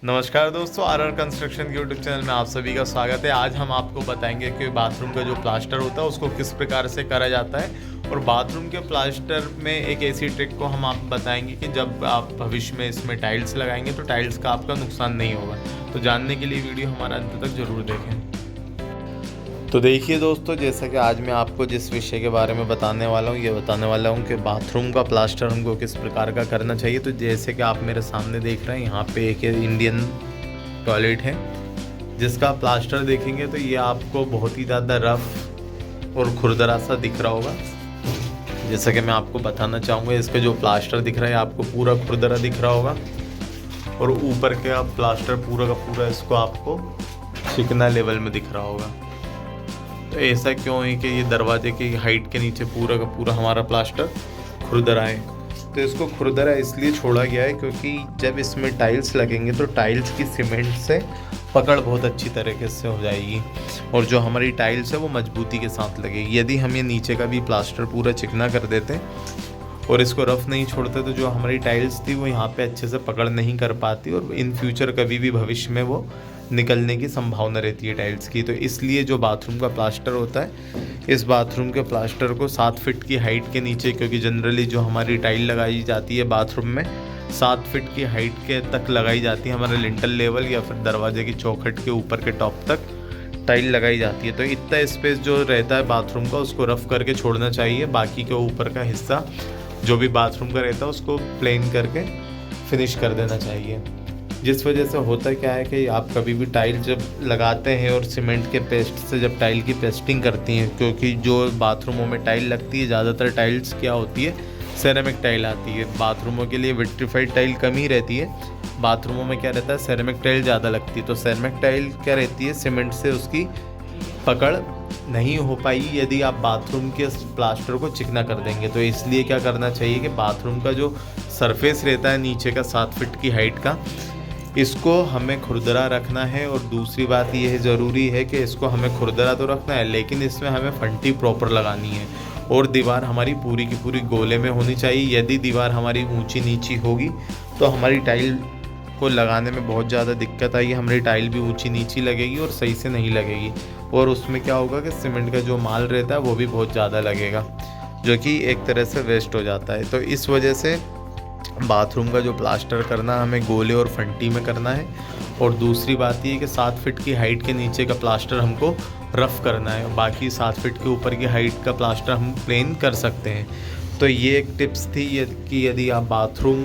नमस्कार दोस्तों, are construction के यूट्यूब चैनल में आप सभी का स्वागत है। आज हम आपको बताएंगे कि बाथरूम का जो प्लास्टर होता है उसको किस प्रकार से करा जाता है और बाथरूम के प्लास्टर में एक ऐसी ट्रिक को हम आपको बताएंगे कि जब आप भविष्य में इसमें टाइल्स लगाएंगे तो टाइल्स का आपका नुकसान नहीं होगा। तो जानने के लिए वीडियो हमारा अंत तक ज़रूर देखें। तो देखिए दोस्तों, जैसा कि आज मैं आपको जिस विषय के बारे में बताने वाला हूँ, ये बताने वाला हूँ कि बाथरूम का प्लास्टर हमको किस प्रकार का करना चाहिए। तो जैसे कि आप मेरे सामने देख रहे हैं, यहाँ पे एक इंडियन टॉयलेट है जिसका प्लास्टर देखेंगे तो ये आपको बहुत ही ज़्यादा रफ और खुरदरा सा दिख रहा होगा। जैसा कि मैं आपको बताना चाहूँगा, इसका जो प्लास्टर दिख रहा है आपको पूरा खुरदरा दिख रहा होगा और ऊपर का प्लास्टर पूरा का पूरा इसको आपको चिकना लेवल में दिख रहा होगा। तो ऐसा क्यों है कि ये दरवाजे की हाइट के नीचे पूरा का पूरा हमारा प्लास्टर खुरदरा है। तो इसको खुरदरा इसलिए छोड़ा गया है क्योंकि जब इसमें टाइल्स लगेंगे तो टाइल्स की सीमेंट से पकड़ बहुत अच्छी तरीके से हो जाएगी और जो हमारी टाइल्स है वो मजबूती के साथ लगेगी। यदि हम ये नीचे का भी प्लास्टर पूरा चिकना कर देते और इसको रफ नहीं छोड़ते तो जो हमारी टाइल्स थी वो यहाँ पे अच्छे से पकड़ नहीं कर पाती और इन फ्यूचर कभी भी भविष्य में वो निकलने की संभावना रहती है टाइल्स की। तो इसलिए जो बाथरूम का प्लास्टर होता है, इस बाथरूम के प्लास्टर को 7 फीट की हाइट के नीचे, क्योंकि जनरली जो हमारी टाइल लगाई जाती है बाथरूम में 7 फीट की हाइट के तक लगाई जाती है, हमारे लिंटल लेवल या फिर दरवाजे की चौखट के ऊपर के टॉप तक टाइल लगाई जाती है। तो इतना स्पेस जो रहता है बाथरूम का उसको रफ करके छोड़ना चाहिए। बाकी के ऊपर का हिस्सा जो भी बाथरूम का रहता है उसको प्लेन करके फिनिश कर देना चाहिए। जिस वजह से होता क्या है कि आप कभी भी टाइल जब लगाते हैं और सीमेंट के पेस्ट से जब टाइल की पेस्टिंग करती हैं, क्योंकि जो बाथरूमों में टाइल लगती है ज़्यादातर टाइल्स क्या होती है, सेरेमिक टाइल आती है। बाथरूमों के लिए विट्रीफाइड टाइल कम ही रहती है, बाथरूमों में क्या रहता है सेरेमिक टाइल ज़्यादा लगती है। तो सेरेमिक टाइल क्या रहती है, सीमेंट से उसकी पकड़ नहीं हो पाई यदि आप बाथरूम के प्लास्टर को चिकना कर देंगे। तो इसलिए क्या करना चाहिए कि बाथरूम का जो सरफेस रहता है नीचे का 7 फीट की हाइट का, इसको हमें खुरदरा रखना है। और दूसरी बात यह ज़रूरी है कि इसको हमें खुरदरा तो रखना है लेकिन इसमें हमें फंटी प्रॉपर लगानी है और दीवार हमारी पूरी की पूरी गोले में होनी चाहिए। यदि दीवार हमारी ऊंची नीची होगी तो हमारी टाइल को लगाने में बहुत ज़्यादा दिक्कत आएगी, हमारी टाइल भी ऊंची नीची लगेगी और सही से नहीं लगेगी और उसमें क्या होगा कि सीमेंट का जो माल रहता है वो भी बहुत ज़्यादा लगेगा, जो कि एक तरह से वेस्ट हो जाता है। तो इस वजह से बाथरूम का जो प्लास्टर करना हमें गोले और फंटी में करना है। और दूसरी बात ये कि 7 फीट की हाइट के नीचे का प्लास्टर हमको रफ़ करना है और बाकी 7 फीट के ऊपर की हाइट का प्लास्टर हम प्लेन कर सकते हैं। तो ये एक टिप्स थी कि यदि आप बाथरूम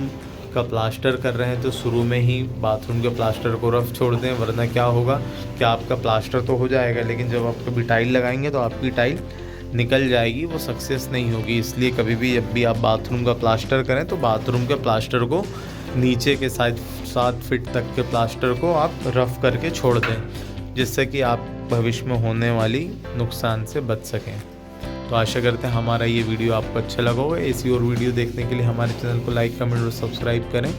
का प्लास्टर कर रहे हैं तो शुरू में ही बाथरूम के प्लास्टर को रफ़ छोड़ दें, वरना क्या होगा कि आपका प्लास्टर तो हो जाएगा लेकिन जब आप कभी टाइल लगाएंगे तो आपकी टाइल निकल जाएगी, वो सक्सेस नहीं होगी। इसलिए कभी भी जब भी आप बाथरूम का प्लास्टर करें तो बाथरूम के प्लास्टर को नीचे के 7 फीट तक के प्लास्टर को आप रफ़ करके छोड़ दें, जिससे कि आप भविष्य में होने वाली नुकसान से बच सकें। तो आशा करते हैं हमारा ये वीडियो आपको अच्छा लगा होगा। ऐसी और वीडियो देखने के लिए हमारे चैनल को लाइक, कमेंट और सब्सक्राइब करें।